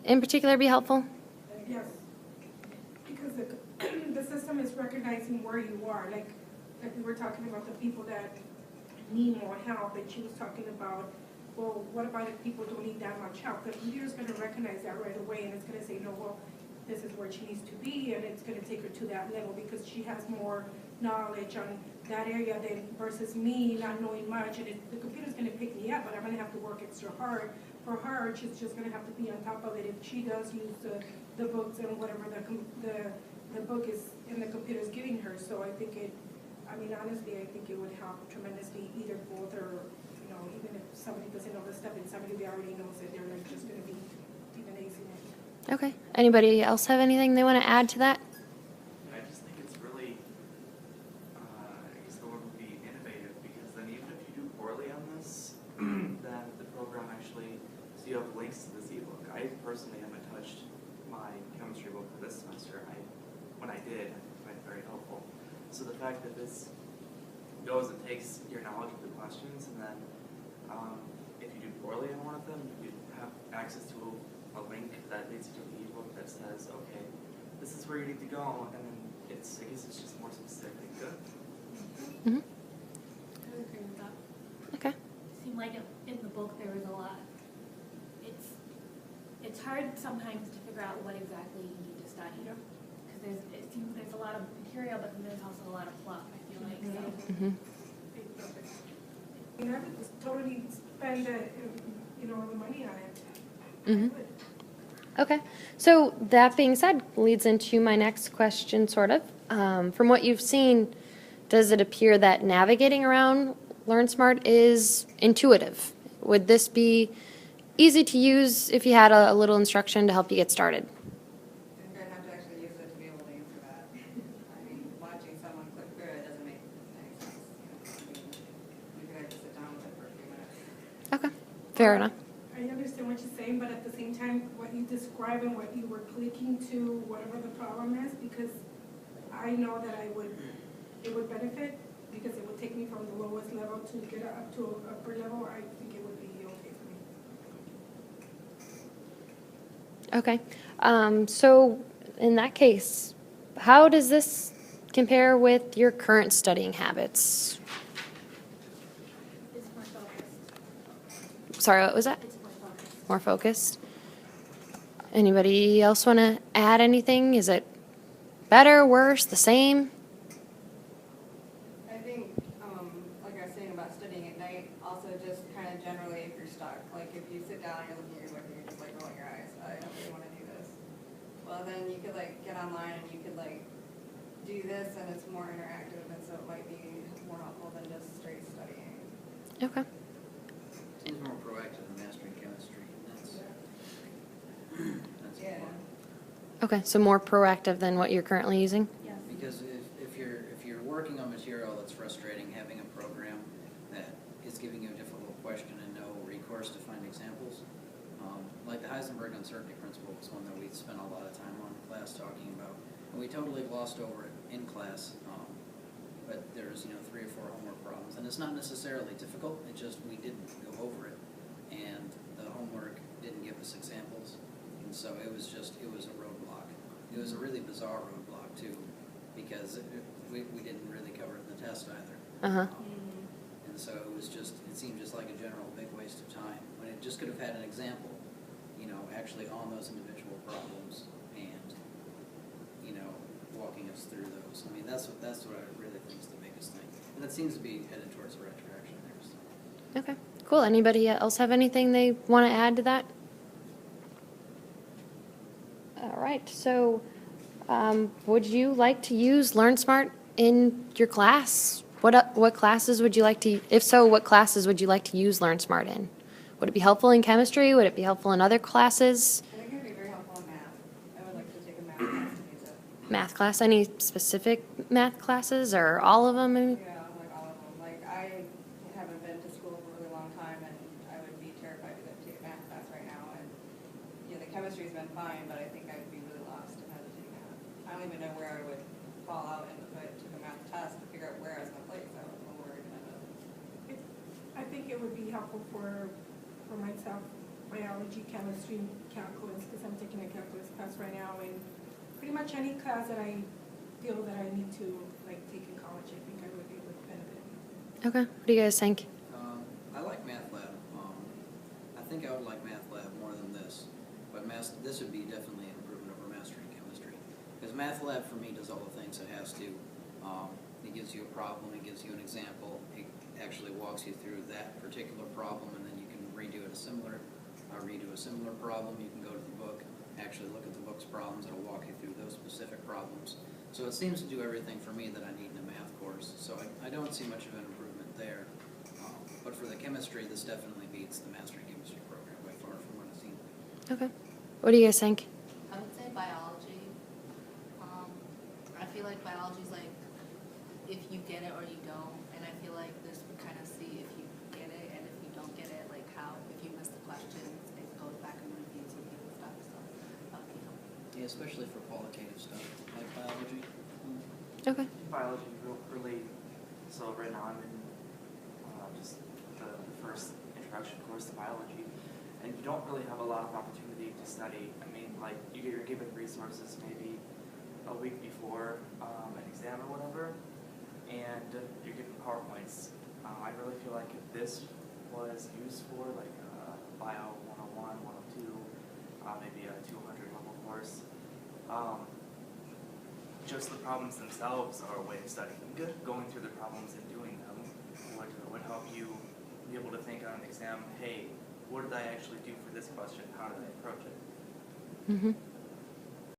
in particular be helpful? Yes, because the system is recognizing where you are, like we were talking about the people that need more help, and she was talking about, well, what about if people don't need that much help? The computer's gonna recognize that right away, and it's gonna say, no, well, this is where she needs to be, and it's gonna take her to that level, because she has more knowledge on that area than versus me not knowing much, and the computer's gonna pick me up, but I'm gonna have to work extra hard. For her, she's just gonna have to be on top of it if she does use the books and whatever the book is and the computer is giving her. So I think honestly, I think it would help tremendously, either both, or even if somebody doesn't know the stuff and somebody already knows it, they're like just gonna be even acing it. Okay. Anybody else have anything they want to add to that? I just think it's really, I guess the word would be innovative, because then even if you do poorly on this, then the program actually, so you have links to this ebook. I personally haven't touched my chemistry book for this semester. When I did, I find it very helpful. So the fact that this goes and takes your knowledge of the questions, and then if you do poorly on one of them, you have access to a link that leads you to the ebook that says, okay, this is where you need to go, and then I guess it's just more specific. Good. Mm-hmm. I would agree with that. Okay. It seemed like in the book there was a lot. It's hard sometimes to figure out what exactly you need to study. Because it seems there's a lot of material, but then there's also a lot of fluff, I feel like. So. Mm-hmm. And I would just totally spend the money on it. Mm-hmm. Okay. So that being said, leads into my next question, sort of. From what you've seen, does it appear that navigating around LearnSmart is intuitive? Would this be easy to use if you had a little instruction to help you get started? You're going to have to actually use it to be able to answer that. I mean, watching someone click through it doesn't make any sense. You could have to sit down with it for a few minutes. Okay. Fair enough. I understand what you're saying, but at the same time, what you describe and what you were clicking to, whatever the problem is, because I know that it would benefit, because it would take me from the lowest level to get up to an upper level. I think it would be okay for me. Okay. So in that case, how does this compare with your current studying habits? It's more focused. Sorry, what was that? It's more focused. More focused? Anybody else want to add anything? Is it better, worse, the same? I think, like I was saying about studying at night, also just kind of generally if you're stuck. Like if you sit down and you're looking at your book and you're just like rolling your eyes, I don't really want to do this. Well, then you could like get online and you could like do this, and it's more interactive, and so it might be more helpful than just straight studying. Okay. Seems more proactive than mastering chemistry. That's Yeah. fun. Okay, so more proactive than what you're currently using? Yes. Because if you're working on material that's frustrating, having a program that is giving you a difficult question and no recourse to find examples, like the Heisenberg uncertainty principle was one that we spent a lot of time on in class talking about, and we totally glossed over it in class. But there's 3 or 4 homework problems, and it's not necessarily difficult. It just we didn't go over it, and the homework didn't give us examples, and so it was a roadblock. It was a really bizarre roadblock too, because we didn't really cover it in the test either. Uh-huh. And so it seemed just like a general big waste of time when it just could have had an example, actually on those individual problems and walking us through those. I mean, that's what I really think is the biggest thing, and it seems to be headed towards the right direction there. So. Okay, cool. Anybody else have anything they want to add to that? All right, so would you like to use LearnSmart in your class? What classes would you like to, if so, what classes would you like to use LearnSmart in? Would it be helpful in chemistry? Would it be helpful in other classes? I think it would be very helpful in math. I would like to take a math class to use it. Math class? Any specific math classes or all of them? Yeah, like all of them. Like I haven't been to school for a really long time, and I would be terrified to take a math class right now. And the chemistry's been fine, but I think I'd be really lost if I had to take math. I don't even know where I would fall out if I took a math test to figure out where I was going to place. I don't know where I would end up. I think it would be helpful for myself, biology, chemistry, calculus, because I'm pretty much any class that I feel that I need to like take in college, I think it would benefit me. Okay, what do you guys think? I like math lab. I think I would like math lab more than this, but this would be definitely an improvement over mastering chemistry. Because math lab for me does all the things it has to. It gives you a problem, it gives you an example, it actually walks you through that particular problem, and then you can redo a similar problem. You can go to the book, actually look at the book's problems, it'll walk you through those specific problems. So it seems to do everything for me that I need in a math course, so I don't see much of an improvement there. But for the chemistry, this definitely beats the mastering chemistry program by far from what I've seen. Okay, what do you guys think? I would say biology. I feel like biology's like if you get it or you don't, and I feel like this would kind of see if you get it and if you don't get it, like how if you miss the questions, it goes back and reviews with you and stuff. So that would be helpful. Yeah, especially for qualitative stuff like biology. Okay. Biology, really, so right now I'm in just the first introduction course to biology, and you don't really have a lot of opportunity to study. I mean, like, you're given resources maybe a week before an exam or whatever, and you're given PowerPoints. I really feel like if this was used for like Bio 101, 102, maybe a 200 level course, just the problems themselves are a way of studying. Going through the problems and doing them would help you be able to think on an exam, hey, what did I actually do for this question? How did I approach it? Mm-hmm.